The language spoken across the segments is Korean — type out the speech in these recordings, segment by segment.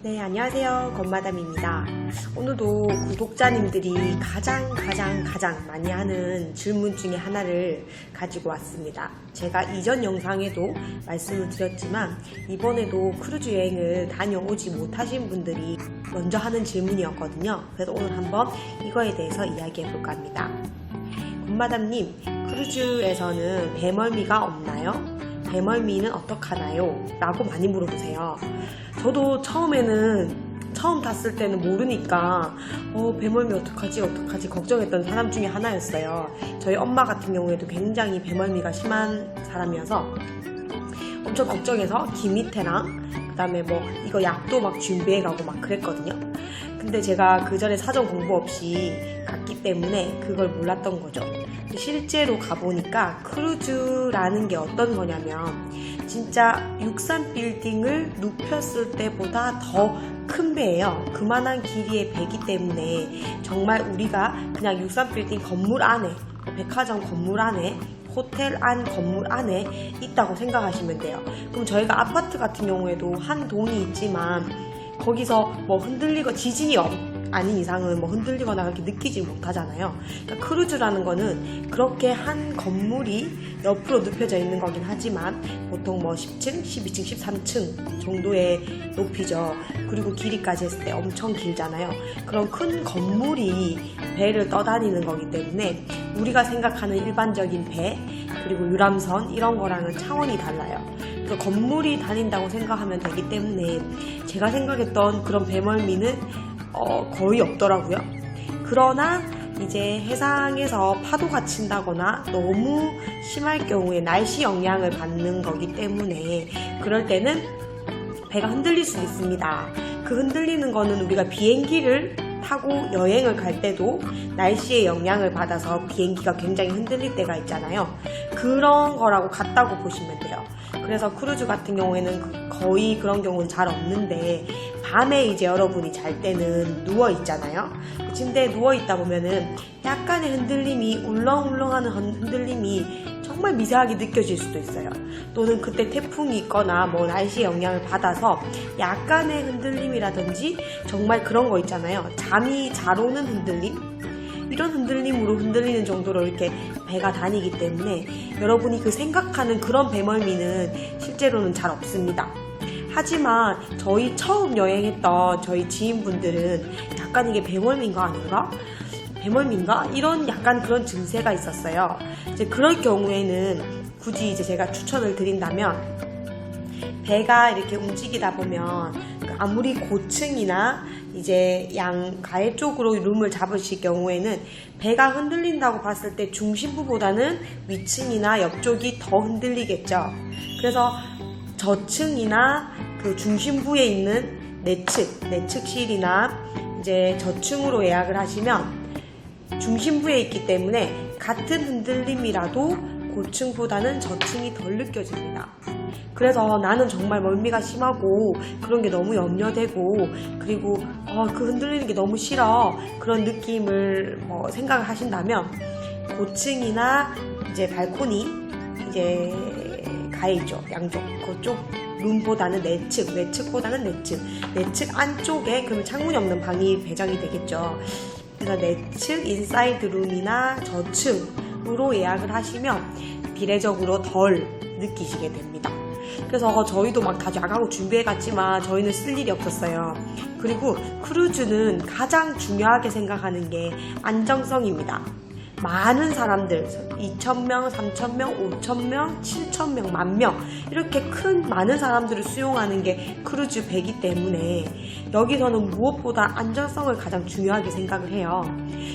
네, 안녕하세요. 건마담입니다. 오늘도 구독자님들이 가장 많이 하는 질문 중에 하나를 가지고 왔습니다. 제가 이전 영상에도 말씀을 드렸지만 이번에도 크루즈 여행을 다녀오지 못하신 분들이 먼저 하는 질문이었거든요. 그래서 오늘 한번 이거에 대해서 이야기해 볼까 합니다. 건마담님, 크루즈에서는 배멀미가 없나요? 배멀미는 어떡하나요? 라고 많이 물어보세요. 저도 처음 탔을 때는 모르니까 배멀미 어떡하지 걱정했던 사람 중에 하나였어요. 저희 엄마 같은 경우에도 굉장히 배멀미가 심한 사람이어서 엄청 걱정해서 기미테랑 그 다음에 이거 약도 막 준비해가고 막 그랬거든요. 근데 제가 그 전에 사전 공부 없이 갔기 때문에 그걸 몰랐던 거죠. 실제로 가보니까 크루즈라는 게 어떤 거냐면 진짜 63빌딩을 눕혔을 때보다 더 큰 배예요. 그만한 길이의 배기 때문에 정말 우리가 그냥 63빌딩 건물 안에, 백화점 건물 안에, 호텔 안 건물 안에 있다고 생각하시면 돼요. 그럼 저희가 아파트 같은 경우에도 한 동이 있지만 거기서 흔들리고 지진이 아닌 이상은 흔들리거나 그렇게 느끼지 못하잖아요. 그러니까 크루즈라는 거는 그렇게 한 건물이 옆으로 눕혀져 있는 거긴 하지만 보통 10층, 12층, 13층 정도의 높이죠. 그리고 길이까지 했을 때 엄청 길잖아요. 그런 큰 건물이 배를 떠다니는 거기 때문에 우리가 생각하는 일반적인 배 그리고 유람선 이런 거랑은 차원이 달라요. 그 건물이 다닌다고 생각하면 되기 때문에 제가 생각했던 그런 배멀미는 거의 없더라고요. 그러나 이제 해상에서 파도가 친다거나 너무 심할 경우에 날씨 영향을 받는 거기 때문에 그럴 때는 배가 흔들릴 수 있습니다. 그 흔들리는 거는 우리가 비행기를 타고 여행을 갈 때도 날씨의 영향을 받아서 비행기가 굉장히 흔들릴 때가 있잖아요. 그런 거라고 같다고 보시면 돼요. 그래서 크루즈 같은 경우에는 거의 그런 경우는 잘 없는데 밤에 이제 여러분이 잘 때는 누워 있잖아요. 침대에 누워 있다 보면은 약간의 흔들림이 울렁울렁하는 흔들림이 정말 미세하게 느껴질 수도 있어요. 또는 그때 태풍이 있거나 날씨의 영향을 받아서 약간의 흔들림이라든지 정말 그런 거 있잖아요. 잠이 잘 오는 흔들림? 이런 흔들림으로 흔들리는 정도로 이렇게 배가 다니기 때문에 여러분이 그 생각하는 그런 배멀미는 실제로는 잘 없습니다. 하지만 저희 처음 여행했던 저희 지인분들은 약간 이게 배멀미인가 아닌가? 배멀미인가? 이런 약간 그런 증세가 있었어요. 이제 그럴 경우에는 굳이 이제 제가 추천을 드린다면 배가 이렇게 움직이다 보면 아무리 고층이나 이제 양가해 쪽으로 룸을 잡으실 경우에는 배가 흔들린다고 봤을 때 중심부보다는 위층이나 옆쪽이 더 흔들리겠죠. 그래서 저층이나 그 중심부에 있는 내측실이나 이제 저층으로 예약을 하시면 중심부에 있기 때문에 같은 흔들림이라도 고층보다는 저층이 덜 느껴집니다. 그래서 나는 정말 멀미가 심하고 그런 게 너무 염려되고 그리고 그 흔들리는 게 너무 싫어 그런 느낌을 생각을 하신다면 고층이나 이제 발코니 이제 가해있죠. 양쪽 그쪽 룸보다는 내측보다는 내측 안쪽에 그러면 창문이 없는 방이 배정이 되겠죠. 그래서 내측 인사이드 룸이나 저층으로 예약을 하시면 비례적으로 덜 느끼시게 됩니다. 그래서 저희도 다 야가고 준비해 갔지만 저희는 쓸 일이 없었어요. 그리고 크루즈는 가장 중요하게 생각하는 게 안정성입니다. 많은 사람들 2,000명, 3,000명, 5,000명, 7,000명, 10,000명 이렇게 많은 사람들을 수용하는 게 크루즈 배기 때문에 여기서는 무엇보다 안전성을 가장 중요하게 생각을 해요.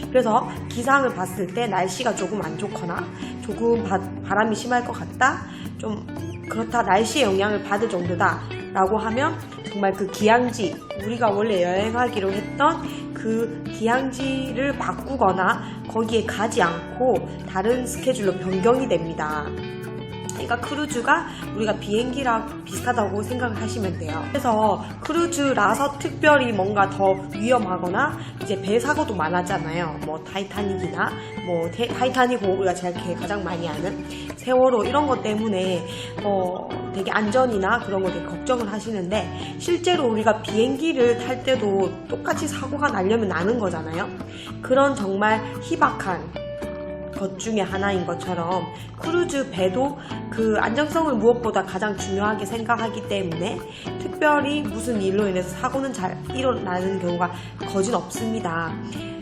그래서 기상을 봤을 때 날씨가 조금 안 좋거나 조금 바람이 심할 것 같다 좀 그렇다 날씨의 영향을 받을 정도다 라고 하면 정말 그 기항지 우리가 원래 여행하기로 했던 그 기항지를 바꾸거나 거기에 가지 않고 다른 스케줄로 변경이 됩니다. 그러니까 크루즈가 우리가 비행기랑 비슷하다고 생각을 하시면 돼요. 그래서 크루즈라서 특별히 뭔가 더 위험하거나 이제 배 사고도 많았잖아요. 뭐 타이타닉이나 뭐 타이타닉 우리가 제가 가장 많이 아는 세월호 이런 것 때문에 되게 안전이나 그런 거 되게 걱정을 하시는데 실제로 우리가 비행기를 탈 때도 똑같이 사고가 나려면 나는 거잖아요. 그런 정말 희박한 것 중에 하나인 것처럼 크루즈 배도 그 안정성을 무엇보다 가장 중요하게 생각하기 때문에 특별히 무슨 일로 인해서 사고는 잘 일어나는 경우가 거진 없습니다.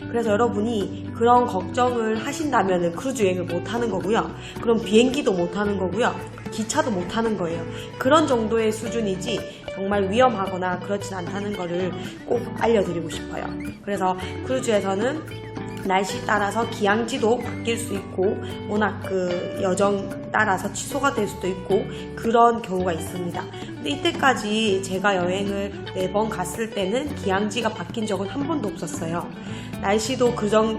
그래서 여러분이 그런 걱정을 하신다면 크루즈 여행을 못하는 거고요. 그럼 비행기도 못하는 거고요. 기차도 못하는 거예요. 그런 정도의 수준이지 정말 위험하거나 그렇진 않다는 거를 꼭 알려드리고 싶어요. 그래서 크루즈에서는 날씨 따라서 기항지도 바뀔 수 있고 워낙 그 여정 따라서 취소가 될 수도 있고 그런 경우가 있습니다. 근데 이때까지 제가 여행을 4번 갔을 때는 기항지가 바뀐 적은 한 번도 없었어요. 날씨도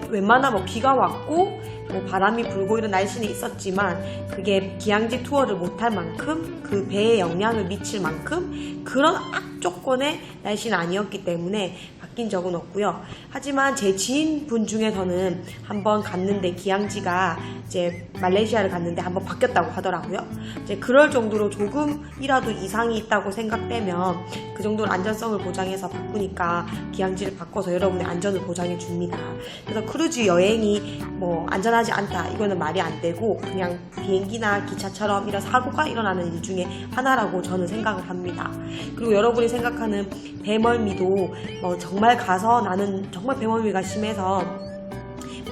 웬만하면 비가 왔고 뭐 바람이 불고 이런 날씨는 있었지만 그게 기항지 투어를 못할 만큼 그 배에 영향을 미칠 만큼 그런 악조건의 날씨는 아니었기 때문에 바뀐 적은 없고요. 하지만 제 지인분 중에서는 한번 갔는데 기항지가 이제 말레이시아를 갔는데 한번 바뀌었다고 하더라고요. 이제 그럴 정도로 조금이라도 이상이 있다고 생각되면 그 정도로 안전성을 보장해서 바꾸니까 기항지를 바꿔서 여러분의 안전을 보장해 줍니다. 그래서 크루즈 여행이 뭐 안전하지 않다 이거는 말이 안 되고 그냥 비행기나 기차처럼 이런 사고가 일어나는 일 중에 하나라고 저는 생각을 합니다. 그리고 여러분이 생각하는 배멀미도 정말 가서 나는 정말 배멀미가 심해서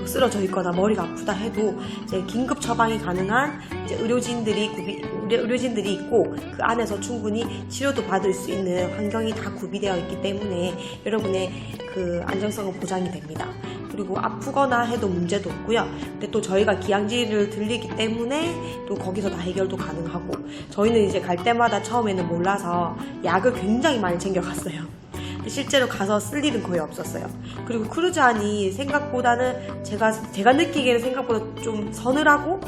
쓰러져 있거나 머리가 아프다 해도 이제 긴급 처방이 가능한 이제 의료진들이 있고 그 안에서 충분히 치료도 받을 수 있는 환경이 다 구비되어 있기 때문에 여러분의 그 안정성은 보장이 됩니다. 그리고 아프거나 해도 문제도 없고요. 근데 또 저희가 기항지를 들리기 때문에 또 거기서 다 해결도 가능하고 저희는 이제 갈 때마다 처음에는 몰라서 약을 굉장히 많이 챙겨갔어요. 실제로 가서 쓸 일은 거의 없었어요. 그리고 크루즈 안이 생각보다는 제가 느끼기에는 생각보다 좀 서늘하고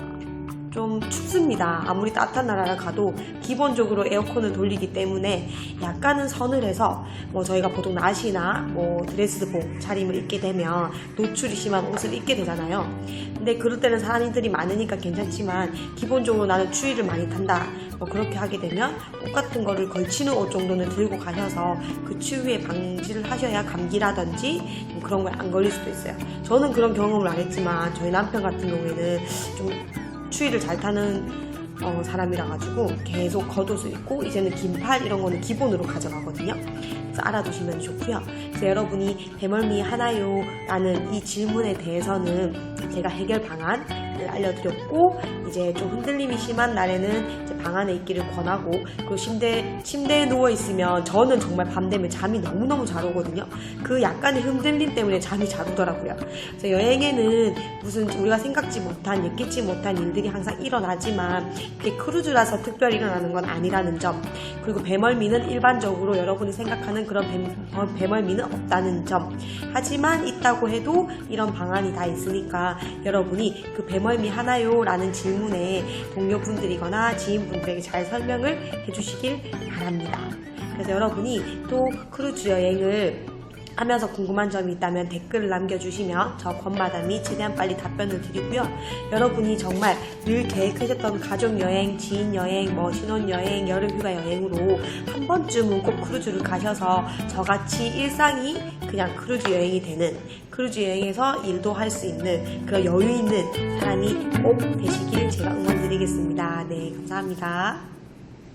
좀 춥습니다. 아무리 따뜻한 나라를 가도 기본적으로 에어컨을 돌리기 때문에 약간은 서늘해서 저희가 보통 나시나 드레스복 차림을 입게 되면 노출이 심한 옷을 입게 되잖아요. 근데 그럴 때는 사람들이 많으니까 괜찮지만 기본적으로 나는 추위를 많이 탄다 그렇게 하게 되면 옷 같은 거를 걸치는 옷 정도는 들고 가셔서 그 추위에 방지를 하셔야 감기라든지 그런 거에 안 걸릴 수도 있어요. 저는 그런 경험을 안 했지만 저희 남편 같은 경우에는 좀 추위를 잘 타는 사람이라 가지고 계속 겉옷을 입고 이제는 긴팔 이런 거는 기본으로 가져가거든요. 그래서 알아두시면 좋고요. 그래서 여러분이 배멀미 하나요? 라는 이 질문에 대해서는 제가 해결 방안을 알려드렸고 이제 좀 흔들림이 심한 날에는 이제 방 안에 있기를 권하고 그리고 침대에 누워있으면 저는 정말 밤 되면 잠이 너무너무 잘 오거든요. 그 약간의 흔들림 때문에 잠이 잘 오더라고요. 그래서 여행에는 무슨 우리가 생각지 못한 예기치 못한 일들이 항상 일어나지만 그게 크루즈라서 특별히 일어나는 건 아니라는 점 그리고 배멀미는 일반적으로 여러분이 생각하는 그런 배멀미는 없다는 점 하지만 있다고 해도 이런 방안이 다 있으니까 여러분이 그 배멀미 하나요? 라는 질문에 동료분들이거나 지인분들에게 잘 설명을 해주시길 바랍니다. 그래서 여러분이 또 크루즈 여행을 하면서 궁금한 점이 있다면 댓글을 남겨주시면 저 권마담이 최대한 빨리 답변을 드리고요. 여러분이 정말 늘 계획하셨던 가족여행, 지인여행, 신혼여행, 여름휴가 여행으로 한 번쯤은 꼭 크루즈를 가셔서 저같이 일상이 그냥 크루즈 여행이 되는 크루즈 여행에서 일도 할 수 있는 그런 여유 있는 사람이 꼭 되시길 제가 응원드리겠습니다. 네, 감사합니다.